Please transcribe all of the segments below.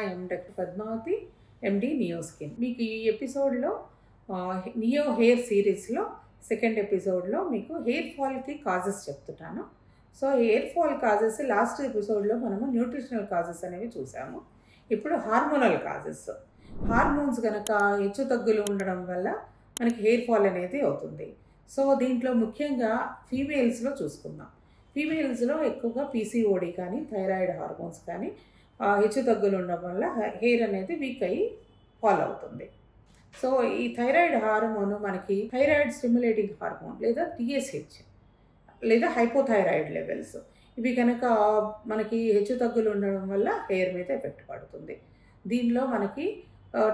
I'm Dr. Padmavati, MD Neo Skin. మీకు ఈ ఎపిసోడ్లో నియో హెయిర్ సిరీస్లో సెకండ్ ఎపిసోడ్లో మీకు హెయిర్ ఫాల్కి కాజెస్ చెప్తున్నాను. So hair fall causes last ఎపిసోడ్లో మనము న్యూట్రిషనల్ కాజెస్ అనేవి చూసాము. ఇప్పుడు హార్మోనల్ కాజెస్. హార్మోన్స్ కనుక హెచ్చు తగ్గులు ఉండడం వల్ల మనకి హెయిర్ ఫాల్ అనేది అవుతుంది. సో దీంట్లో ముఖ్యంగా ఫీమేల్స్లో చూసుకుందాం. ఫీమేల్స్లో ఎక్కువగా పీసీఓడి కానీ థైరాయిడ్ హార్మోన్స్ కానీ హెచ్చు తగ్గులు ఉండడం వల్ల హెయిర్ అనేది వీక్ అయ్యి ఫాల్ అవుతుంది. సో ఈ థైరాయిడ్ హార్మోన్ మనకి థైరాయిడ్ స్టిమ్యులేటింగ్ హార్మోన్ లేదా టీఎస్హెచ్ లేదా హైపోథైరాయిడ్ లెవెల్స్ ఇవి కనుక మనకి హెచ్చు తగ్గులు ఉండడం వల్ల హెయిర్ మీద ఎఫెక్ట్ పడుతుంది. దీనిలో మనకి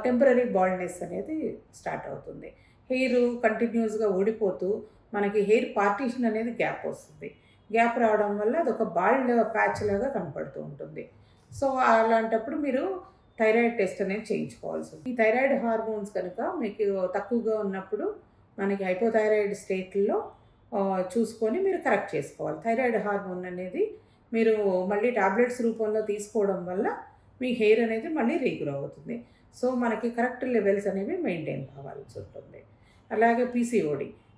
టెంపరీ బాల్డ్నెస్ అనేది స్టార్ట్ అవుతుంది. హెయిర్ కంటిన్యూస్గా ఊడిపోతూ మనకి హెయిర్ పార్టీషన్ అనేది గ్యాప్ వస్తుంది. గ్యాప్ రావడం వల్ల అదొక బాల్డ్ ప్యాచ్ లాగా కనపడుతూ ఉంటుంది. సో అలాంటప్పుడు మీరు థైరాయిడ్ టెస్ట్ అనేది చేయించుకోవాల్సి ఉంది. ఈ థైరాయిడ్ హార్మోన్స్ కనుక మీకు తక్కువగా ఉన్నప్పుడు మనకి హైపోథైరాయిడ్ స్టేట్లో చూసుకొని మీరు కరెక్ట్ చేసుకోవాలి. థైరాయిడ్ హార్మోన్ అనేది మీరు మళ్ళీ టాబ్లెట్స్ రూపంలో తీసుకోవడం వల్ల మీ హెయిర్ అనేది మళ్ళీ రీగ్రో అవుతుంది. సో మనకి కరెక్ట్ లెవెల్స్ అనేవి మెయింటైన్ కావాల్సి ఉంటుంది. అలాగే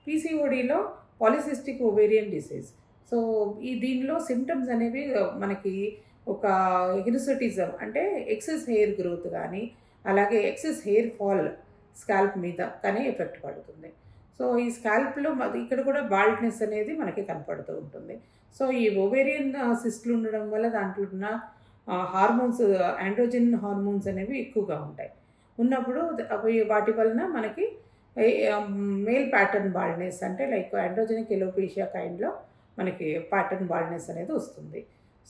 పీసీఓడిలో పాలిసిస్టిక్ ఓవేరియన్ డిసీజ్. సో దీనిలో సిమ్టమ్స్ అనేవి మనకి ఒక హిర్సుటిజం అంటే ఎక్సెస్ హెయిర్ గ్రోత్ కానీ అలాగే ఎక్సెస్ హెయిర్ ఫాల్ స్కాల్ప్ మీద కానీ ఎఫెక్ట్ పడుతుంది. సో ఈ స్కాల్ప్లో ఇక్కడ కూడా బాల్డ్నెస్ అనేది మనకి కనపడుతూ ఉంటుంది. సో ఈ ఓవేరియన్ సిస్ట్లు ఉండడం వల్ల దాంట్లో ఉన్న హార్మోన్స్ ఆండ్రోజెన్ హార్మోన్స్ అనేవి ఎక్కువగా ఉంటాయి. ఉన్నప్పుడు అవి వాటి వలన మనకి మేల్ ప్యాటర్న్ బాల్డ్నెస్ అంటే లైక్ ఆండ్రోజెనిక్ ఎలోపేషియా కైండ్లో మనకి ప్యాటర్న్ బాల్డ్నెస్ అనేది వస్తుంది.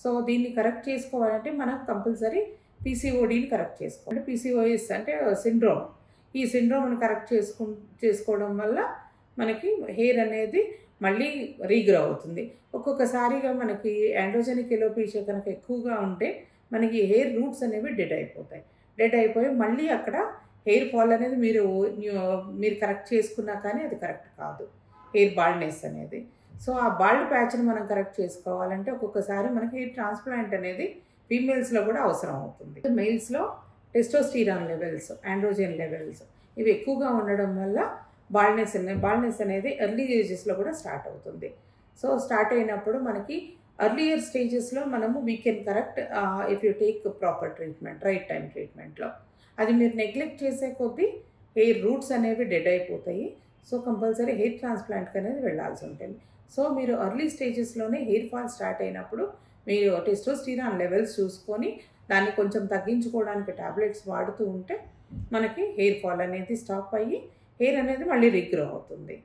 సో దీన్ని కరెక్ట్ చేసుకోవాలంటే మనం కంపల్సరీ పీసీఓడిని కరెక్ట్ చేసుకోవాలి. పీసీఓఎస్ అంటే సిండ్రోమ్. ఈ సిండ్రోమ్ని కరెక్ట్ చేసుకోవడం వల్ల మనకి హెయిర్ అనేది మళ్ళీ రీగ్రో అవుతుంది. ఒక్కొక్కసారిగా మనకి ఆండ్రోజెనిక్ ఎలోపేషియా కనుక ఎక్కువగా ఉంటే మనకి హెయిర్ రూట్స్ అనేవి డెడ్ అయిపోయి మళ్ళీ అక్కడ హెయిర్ ఫాల్ అనేది మీరు కరెక్ట్ చేసుకున్నా కానీ అది కరెక్ట్ కాదు, హెయిర్ బాల్డ్నెస్ అనేది. సో ఆ బాల్డ్ ప్యాచ్ని మనం కరెక్ట్ చేసుకోవాలంటే ఒక్కొక్కసారి మనకి హెయిర్ ట్రాన్స్ప్లాంట్ అనేది ఫీమేల్స్లో కూడా అవసరం అవుతుంది. మెయిల్స్లో టెస్టోస్టిరాన్ లెవెల్స్, ఆండ్రోజెన్ లెవెల్స్ ఇవి ఎక్కువగా ఉండడం వల్ల బాల్డ్నెస్ అనేది ఎర్లీ ఏజెస్లో కూడా స్టార్ట్ అవుతుంది. సో స్టార్ట్ అయినప్పుడు మనకి ఎర్లియర్ స్టేజెస్లో మనము we can correct if you take proper treatment, right time ట్రీట్మెంట్లో. అది మీరు నెగ్లెక్ట్ చేసే కొద్దీ హెయిర్ రూట్స్ అనేవి డెడ్ అయిపోతాయి. సో కంపల్సరీ హెయిర్ ట్రాన్స్ప్లాంట్కి అనేది వెళ్ళాల్సి ఉంటుంది. సో మీరు ఎర్లీ స్టేజెస్లోనే హెయిర్ ఫాల్ స్టార్ట్ అయినప్పుడు మీరు టెస్టోస్టిరాన్ లెవెల్స్ చూసుకొని దాన్ని కొంచెం తగ్గించుకోవడానికి టాబ్లెట్స్ వాడుతూ ఉంటే మనకి హెయిర్ ఫాల్ అనేది స్టాప్ అయ్యి హెయిర్ అనేది మళ్ళీ రీగ్రో అవుతుంది.